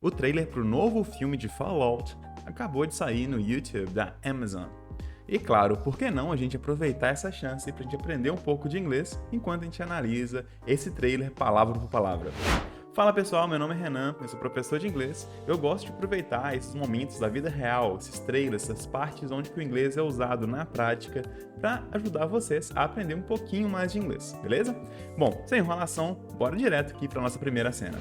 O trailer para o novo filme de Fallout acabou de sair no YouTube da Amazon. E claro, por que não a gente aproveitar essa chance para a gente aprender um pouco de inglês enquanto a gente analisa esse trailer palavra por palavra. Fala pessoal, meu nome é Renan, eu sou professor de inglês. Eu gosto de aproveitar esses momentos da vida real, esses trailers, essas partes onde o inglês é usado na prática para ajudar vocês a aprender um pouquinho mais de inglês, beleza? Bom, sem enrolação, bora direto aqui para nossa primeira cena.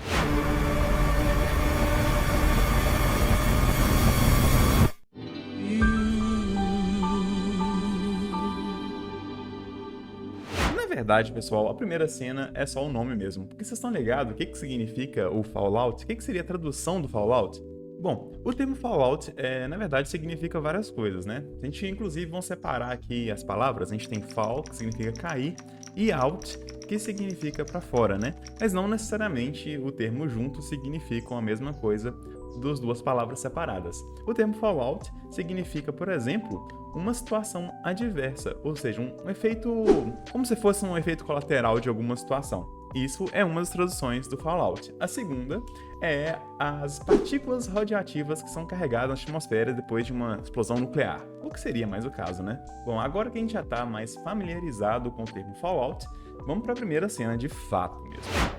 Na verdade, pessoal, a primeira cena é só o nome mesmo, porque vocês estão ligados o que significa o Fallout? O que seria a tradução do Fallout? Bom, o termo Fallout, na verdade, significa várias coisas, né? A gente, inclusive, vamos separar aqui as palavras. A gente tem fall, que significa cair, e out, que significa para fora, né? Mas não necessariamente o termo junto significam a mesma coisa das duas palavras separadas. O termo Fallout significa, por exemplo, uma situação adversa, ou seja, um efeito, como se fosse um efeito colateral de alguma situação. Isso é uma das traduções do Fallout. A segunda é as partículas radioativas que são carregadas na atmosfera depois de uma explosão nuclear, o que seria mais o caso, né? Bom, agora que a gente já está mais familiarizado com o termo Fallout, vamos para a primeira cena de fato mesmo.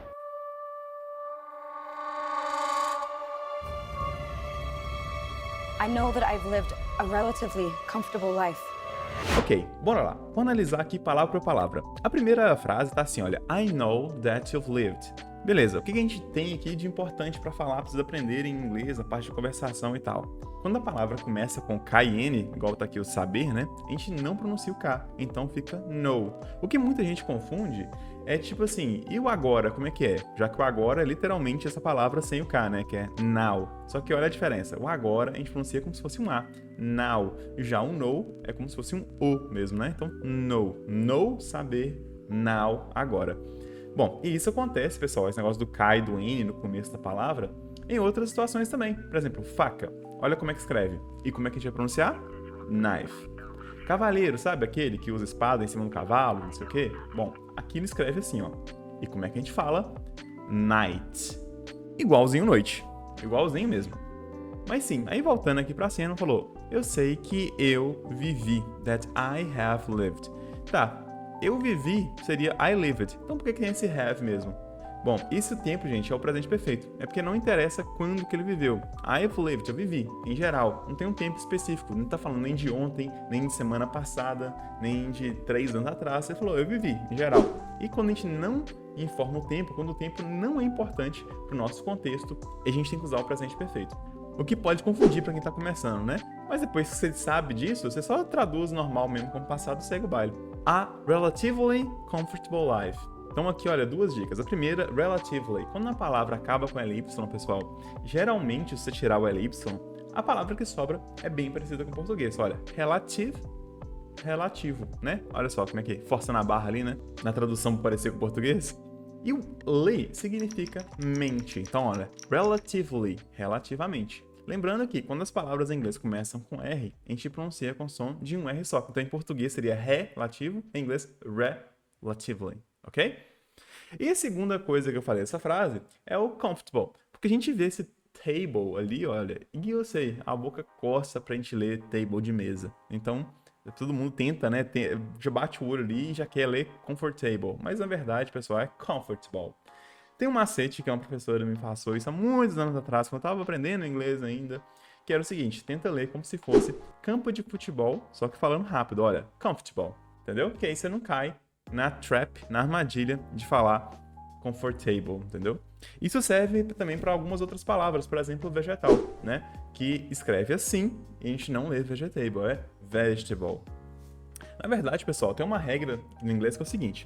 I know that I've lived a relatively comfortable life. Ok, bora lá. Vou analisar aqui palavra por palavra. A primeira frase tá assim, olha, I know that you've lived. Beleza, o que a gente tem aqui de importante para falar, para vocês aprenderem inglês, a parte de conversação e tal? Quando a palavra começa com K-N, igual tá aqui o saber, né? A gente não pronuncia o K, então fica know. O que muita gente confunde é tipo assim, e o agora, como é que é? Já que o agora é literalmente essa palavra sem o K, né? Que é now. Só que olha a diferença, o agora a gente pronuncia como se fosse um A, now. Já o know é como se fosse um O mesmo, né? Então, know, saber, now, agora. Bom, e isso acontece, pessoal, esse negócio do K e do N no começo da palavra, em outras situações também. Por exemplo, faca. Olha como é que escreve. E como é que a gente vai pronunciar? Knife. Cavaleiro, sabe aquele que usa espada em cima do cavalo, não sei o quê? Bom, aqui ele escreve assim, ó. E como é que a gente fala? Night. Igualzinho noite. Igualzinho mesmo. Mas sim, aí voltando aqui pra cena, falou, eu sei que eu vivi. That I have lived. Tá. Eu vivi seria I lived. Então por que tem esse have mesmo? Bom, esse tempo, gente, é o presente perfeito. É porque não interessa quando que ele viveu. I've lived, eu vivi, em geral. Não tem um tempo específico. Não tá falando nem de ontem, nem de semana passada, nem de 3 anos atrás. Você falou, eu vivi, em geral. E quando a gente não informa o tempo, quando o tempo não é importante pro nosso contexto, a gente tem que usar o presente perfeito. O que pode confundir para quem tá começando, né? Mas depois que você sabe disso, você só traduz normal mesmo como passado e segue o baile. A relatively comfortable life. Então aqui, olha, duas dicas. A primeira, relatively. Quando a palavra acaba com LY, pessoal, geralmente, se você tirar o LY, a palavra que sobra é bem parecida com o português. Olha, relativo, né? Olha só como é que força na barra ali, né? Na tradução para parecer com o português. E o li significa mente. Então, olha, relatively, relativamente. Lembrando que quando as palavras em inglês começam com R, a gente pronuncia com som de um R só. Então, em português seria relativo, em inglês relatively, ok? E a segunda coisa que eu falei dessa frase é o comfortable. Porque a gente vê esse table ali, olha, e eu sei, a boca coça pra gente ler table de mesa. Então, todo mundo tenta, né? Já bate o olho ali e já quer ler comfortable. Mas, na verdade, pessoal, é comfortable. Tem um macete que uma professora me passou isso há muitos anos atrás, quando eu estava aprendendo inglês ainda, que era o seguinte, tenta ler como se fosse campo de futebol, só que falando rápido, olha, comfortable, entendeu? Que aí você não cai na trap, na armadilha de falar comfortable, entendeu? Isso serve também para algumas outras palavras, por exemplo, vegetal, né? Que escreve assim e a gente não lê vegetable, é vegetable. Na verdade, pessoal, tem uma regra no inglês que é o seguinte,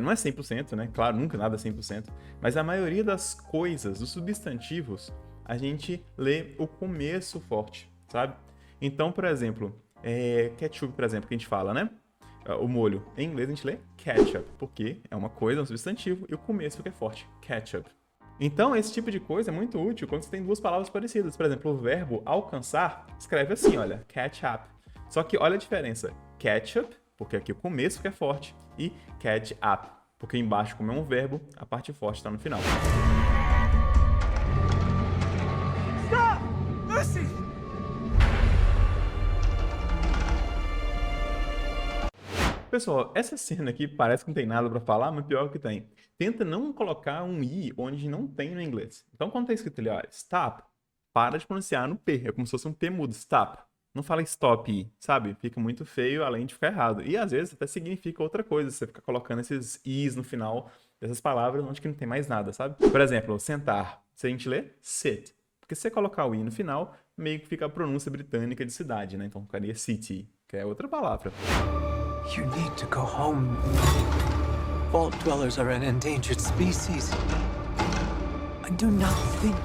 não é 100%, né? Claro, nunca nada é 100%, mas a maioria das coisas, dos substantivos, a gente lê o começo forte, sabe? Então, por exemplo, ketchup, por exemplo, que a gente fala, né? O molho. Em inglês a gente lê ketchup, porque é uma coisa, um substantivo, e o começo que é forte, ketchup. Então, esse tipo de coisa é muito útil quando você tem duas palavras parecidas. Por exemplo, o verbo alcançar escreve assim, olha, catch up. Só que olha a diferença, ketchup, porque aqui o começo que é forte, e catch up, porque embaixo, como é um verbo, a parte forte está no final. Pessoal, essa cena aqui parece que não tem nada pra falar, mas pior que tem. Tenta não colocar um i onde não tem no inglês. Então, quando tá escrito ali, ó, stop, para de pronunciar no P. É como se fosse um P mudo, stop. Não fala stop i, sabe? Fica muito feio, além de ficar errado. E às vezes até significa outra coisa, você fica colocando esses is no final dessas palavras onde que não tem mais nada, sabe? Por exemplo, sentar. Se a gente lê, sit. Porque se você colocar o i no final, meio que fica a pronúncia britânica de cidade, né? Então ficaria city, que é outra palavra. You need to go home. Vault dwellers are an endangered species. I do not think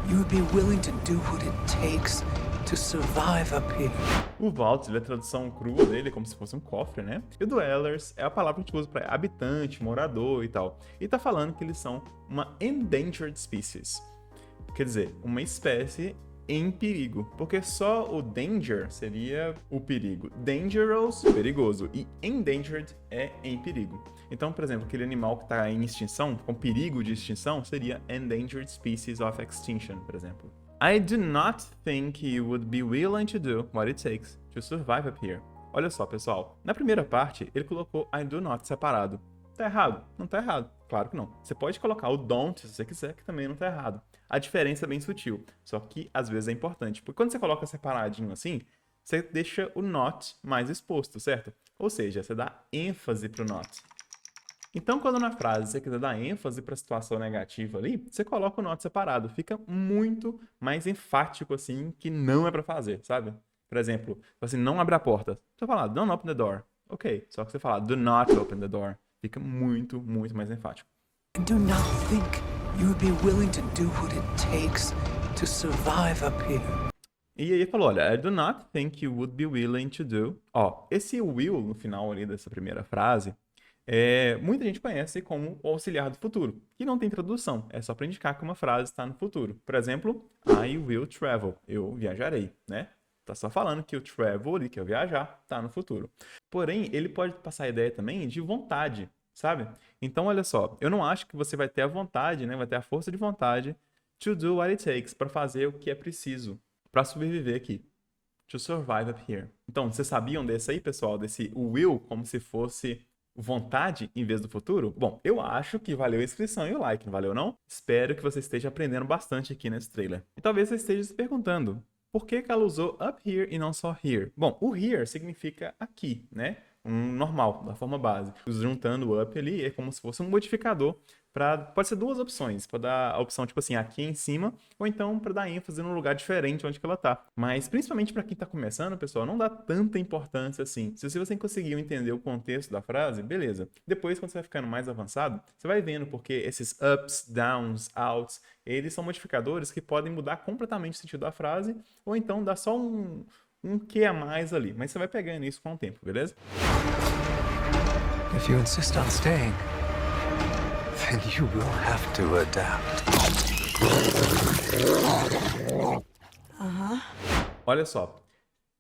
you would be willing to do what it takes to survive up here. O Vault, ele é a tradução crua dele, como se fosse um cofre, né? E o Dwellers é a palavra que a gente usa para habitante, morador e tal. E tá falando que eles são uma endangered species. Quer dizer, uma espécie em perigo, porque só o danger seria o perigo. Dangerous, perigoso, e endangered é em perigo. Então, por exemplo, aquele animal que está em extinção, com perigo de extinção, seria endangered species of extinction, por exemplo. I do not think you would be willing to do what it takes to survive up here. Olha só, pessoal, na primeira parte, ele colocou I do not separado. Tá errado? Não tá errado. Claro que não. Você pode colocar o don't se você quiser, que também não tá errado. A diferença é bem sutil, só que às vezes é importante. Porque quando você coloca separadinho assim, você deixa o not mais exposto, certo? Ou seja, você dá ênfase pro not. Então, quando na frase você quiser dar ênfase para a situação negativa ali, você coloca o not separado. Fica muito mais enfático, assim, que não é para fazer, sabe? Por exemplo, assim, não abre a porta. Você fala, don't open the door. Ok, só que você fala, do not open the door. Fica muito, muito mais enfático. I do not think you would be willing to do what it takes to survive up here. E aí ele falou, olha, I do not think you would be willing to do. Ó, esse will no final ali dessa primeira frase, muita gente conhece como o auxiliar do futuro, que não tem tradução, é só para indicar que uma frase está no futuro. Por exemplo, I will travel, eu viajarei, né? Tá só falando que o travel ali, que é o viajar, tá no futuro. Porém, ele pode passar a ideia também de vontade, sabe? Então, olha só, eu não acho que você vai ter a vontade, né? Vai ter a força de vontade to do what it takes, para fazer o que é preciso para sobreviver aqui. To survive up here. Então, vocês sabiam desse aí, pessoal? Desse will como se fosse vontade em vez do futuro? Bom, eu acho que valeu a inscrição e o like, não valeu não? Espero que você esteja aprendendo bastante aqui nesse trailer. E talvez você esteja se perguntando, por que ela usou up here e não só here? Bom, o here significa aqui, né? Um normal, da forma base. Juntando o up ali é como se fosse um modificador pode ser duas opções. Pode dar a opção tipo assim, aqui em cima, ou então para dar ênfase num lugar diferente onde que ela tá. Mas principalmente para quem tá começando, pessoal, não dá tanta importância assim. Se você conseguiu entender o contexto da frase, beleza. Depois, quando você vai ficando mais avançado, você vai vendo porque esses ups, downs, outs, eles são modificadores que podem mudar completamente o sentido da frase, ou então dar só um que a mais ali. Mas você vai pegando isso com o tempo, beleza? If you insist on staying, then you will have to adapt. Olha só,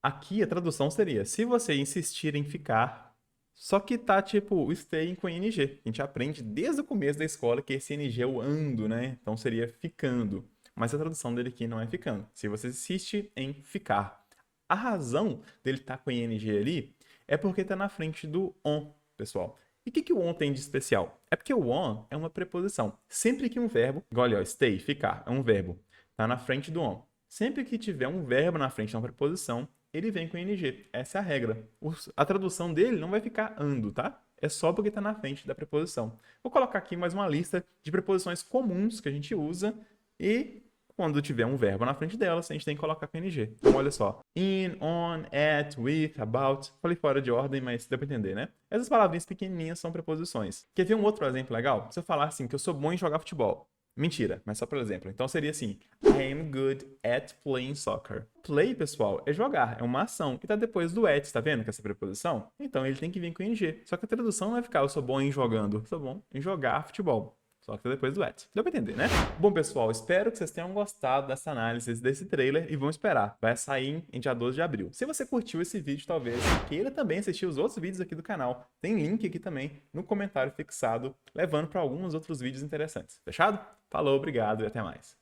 aqui a tradução seria, se você insistir em ficar, só que tá tipo o staying com ing. A gente aprende desde o começo da escola que esse ing é o ando, né? Então seria ficando. Mas a tradução dele aqui não é ficando. Se você insiste em ficar. A razão dele estar com ing ali é porque está na frente do on, pessoal. E o que o on tem de especial? É porque o on é uma preposição. Sempre que um verbo, igual ali, ó, stay, ficar, é um verbo, está na frente do on. Sempre que tiver um verbo na frente de uma preposição, ele vem com ing. Essa é a regra. A tradução dele não vai ficar ando, tá? É só porque está na frente da preposição. Vou colocar aqui mais uma lista de preposições comuns que a gente usa e quando tiver um verbo na frente delas, a gente tem que colocar com ing. Então, olha só. In, on, at, with, about. Falei fora de ordem, mas deu pra entender, né? Essas palavrinhas pequenininhas são preposições. Quer ver um outro exemplo legal? Se eu falar assim, que eu sou bom em jogar futebol. Mentira, mas só por exemplo. Então, seria assim. I am good at playing soccer. Play, pessoal, é jogar. É uma ação. E tá depois do at, tá vendo que essa preposição? Então, ele tem que vir com ing. Só que a tradução não vai ficar, eu sou bom em jogando. Eu sou bom em jogar futebol. Só que depois do at. Deu pra entender, né? Bom, pessoal, espero que vocês tenham gostado dessa análise desse trailer e vão esperar. Vai sair em dia 12 de abril. Se você curtiu esse vídeo, talvez queira também assistir os outros vídeos aqui do canal. Tem link aqui também no comentário fixado, levando para alguns outros vídeos interessantes. Fechado? Falou, obrigado e até mais.